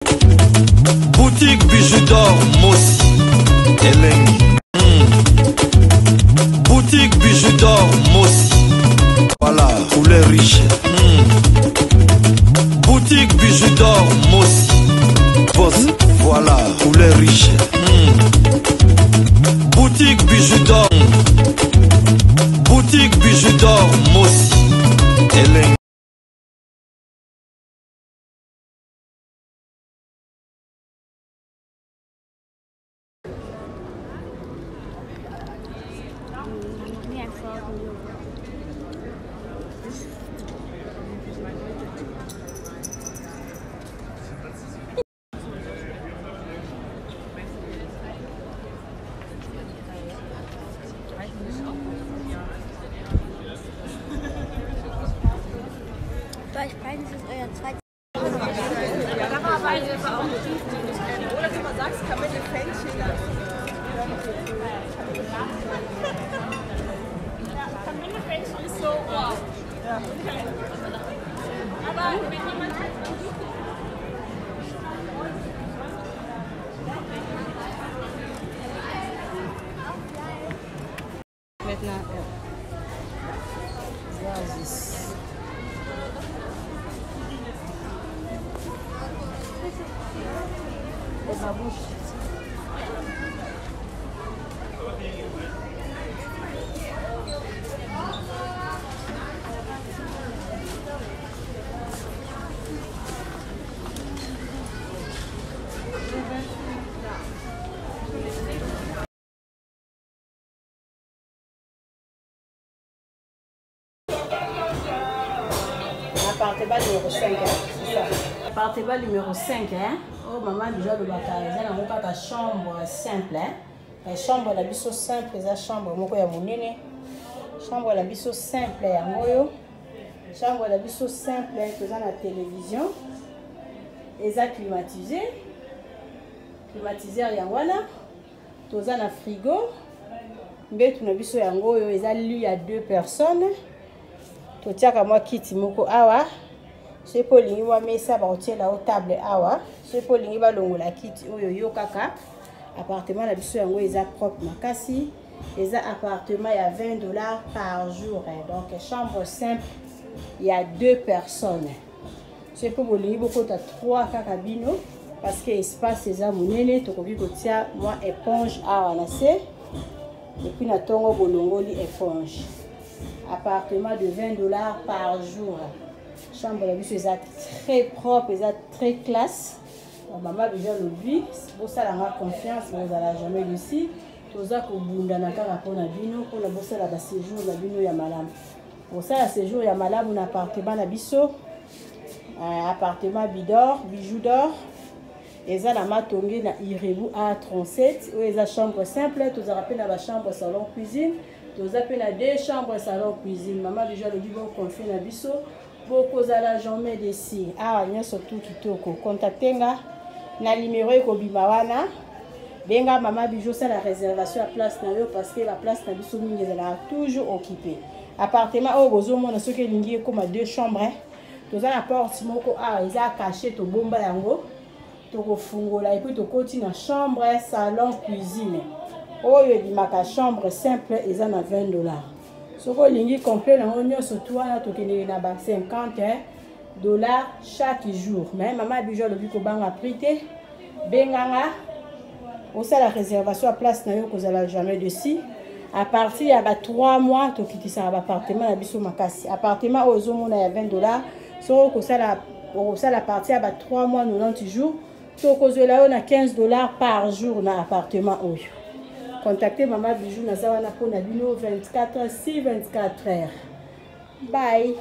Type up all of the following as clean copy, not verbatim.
Boutique Bijou d'Or Mossi Elengi. Boutique Bijou d'Or Mossi. Voilà, couleur riche. Boutique Bijou d'Or Mossi. Voilà, couleur riche. Boutique Bijou d'Or. Boutique Bijou d'Or Mossi Elengi. Ich meine, das ist euer zweites. Oder du mal sagst, Kamille-Fännchen. Ja, Kamille-Fännchen ist so, wow. Ja. Aber wenn jemand maintenant, ma bouche. Appartement numéro 5, c'est ça. Appartement numéro 5, hein? Oh, maman, déjà, le bataille, elle a une chambre simple, hein? La chambre, la biseau simple, la chambre, moko ya monene. Chambre, la biseau simple, ya moyo. Chambre, la biseau simple, tu as la télévision. Et ça climatisé. Climatiseur, ya wana. Tu as la frigo. Mais tu as biseau ya ngoyo, et ça lui à 2 personnes. Tu tiens à moi kiti moko awa. C'est pour l'ingi wa mesa ba otie la table awa. C'est pour l'ingi ba longo la kiti oyo yo kaka. Appartement la biso yango eza propre makasi. Eza appartement ya $20 par jour. Donc chambre simple, il y a 2 personnes. C'est pour l'ingi boko ta 3 kaka bino parce que espace eza monene to koki kotia moi éponge awa na se. Et puis na tongo bolongo li éponge. Appartement de $20 par jour. Chambre la biso est très propre, est très classe. Maman déjà le but, pour ça la confiance, vous allez jamais ici. Tout ça que vous n'avez pas pour la bino, pour la bosse la séjour la bino ya malam. Pour ça la séjour ya malam un appartement la biso, appartement bidor, bijou d'or. Et ça la matongé na Irebu A37, où est la chambre simple, tout ça rappelle la chambre salon cuisine. Tous appels à 2 chambres salon cuisine. Maman déjà le dit bon confie na biso. Beaucoup à la journée d'ici. Ah, il y a surtout qui toko. Contactez nga na numéro ko bimawana. Benga maman bijou ça la réservation à place na yo parce que la place na biso mingi est toujours occupée. Appartement au bozo mona ce que lingi comme 2 chambres. Tous à la porte moko ah, ils a caché to bomba yango. To ko fungola et puis to koti na chambre salon cuisine. Oh, il y a ma chambre simple, ils en ont $20. Ce que l'ingi complet, on surtout à $50 chaque jour. Mais maman bijou le but qu'on a prêté, benganga, on sait la réservation à place na yo que vous allez jamais dessus. À partir de 3 mois, tu quittes ça appartement à biso makasi. Appartement aux hommes on a $20. So que ça la partie à 3 mois 90 jours. So que là on a $15 par jour dans appartement oyo. Contactez maman bijou na zawana pour na bino 24 sur 24 heures. Bye.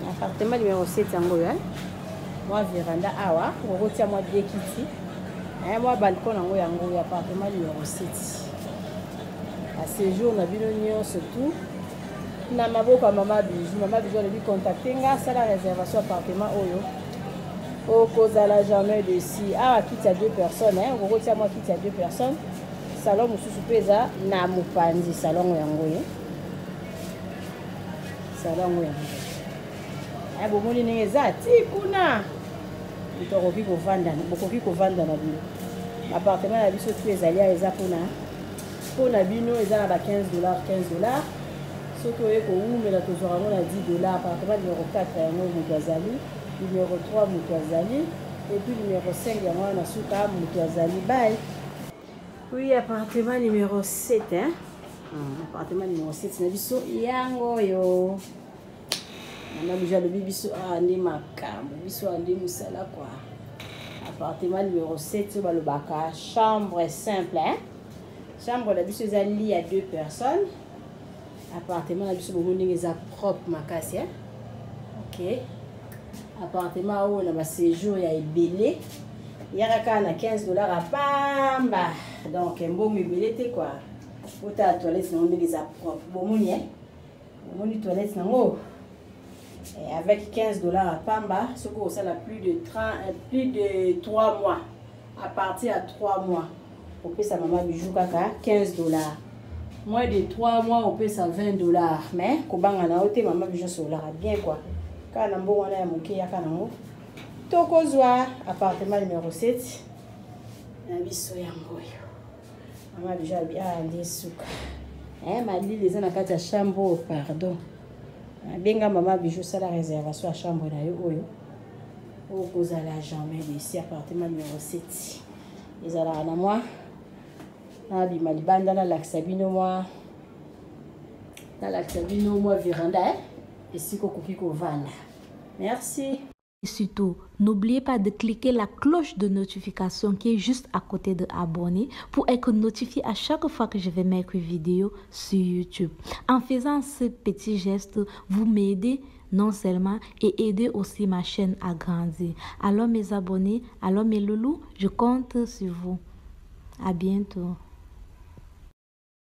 Appartement numéro 7 yango ya. Moi véranda awa, ngoko tia moi deux kiti. Moi balcon yango yango ya appartement numéro 7. À ce jour na bino nyonso tout. Na maboko mama bijou le bi contacter nga ça la réservation appartement oyo. Okozala jamais de si awa kiti à deux personnes ngoko tia moi kiti à deux personnes. Salon mususu peza na mopanzi salon yango ye. Salon yango. Bomoni ndenge eza ti kuna tokoki kovanda na bino appartement na biso tu ezali eza mpona bino eza na ba $15 soki oye kowumela tozwaka ngo na $10 appartement numéro 4 yango moto azali numéro 3 moto azali et puis numéro 5 yango wana suka moto azali baye. Oui, appartement numéro 7 appartement numéro 7 na biso yango yo. On a déjà le bibiso andi makambo biso andi musala quoi. Appartement numéro 7 le baka chambre simple chambre la biso za lit à deux personnes. Appartement la biso bomoni eza propre makasi Ok. Appartement où on a séjour, il y a belé. Il y a $15 à pamba. Donc, un bon meublé, quoi. Pour ta toilette, on met les propres. Bon, mon toilette, non. Et avec $15 à pamba, ce que ça a plus de 3 mois. À partir de 3 mois, on peut sa maman bijou kaka $15. Moins de 3 mois, on peut ça $20. Mais, kobanga na ote maman bijou solara bien quoi. Quand on a un bon moké ya kanamo. Tokozwa appartement numéro 7. Na biso yangoyo. Maman bijou a ndesuka. Ma lit les ana kati ya chambre, pardon. Benga maman bijou ça la réservation à chambre na yo oyo. Okozala jamais ici appartement numéro 7. Ils allaient à moi. Na bi malibanda na laksabino moi. Na laksabino moi véranda et si ko vanda. Merci. Et surtout, n'oubliez pas de cliquer la cloche de notification qui est juste à côté de abonner pour être notifié à chaque fois que je vais mettre une vidéo sur YouTube. En faisant ce petit geste, vous m'aidez non seulement et aider aussi ma chaîne à grandir. Alors mes abonnés, alors mes loulous, je compte sur vous. À bientôt.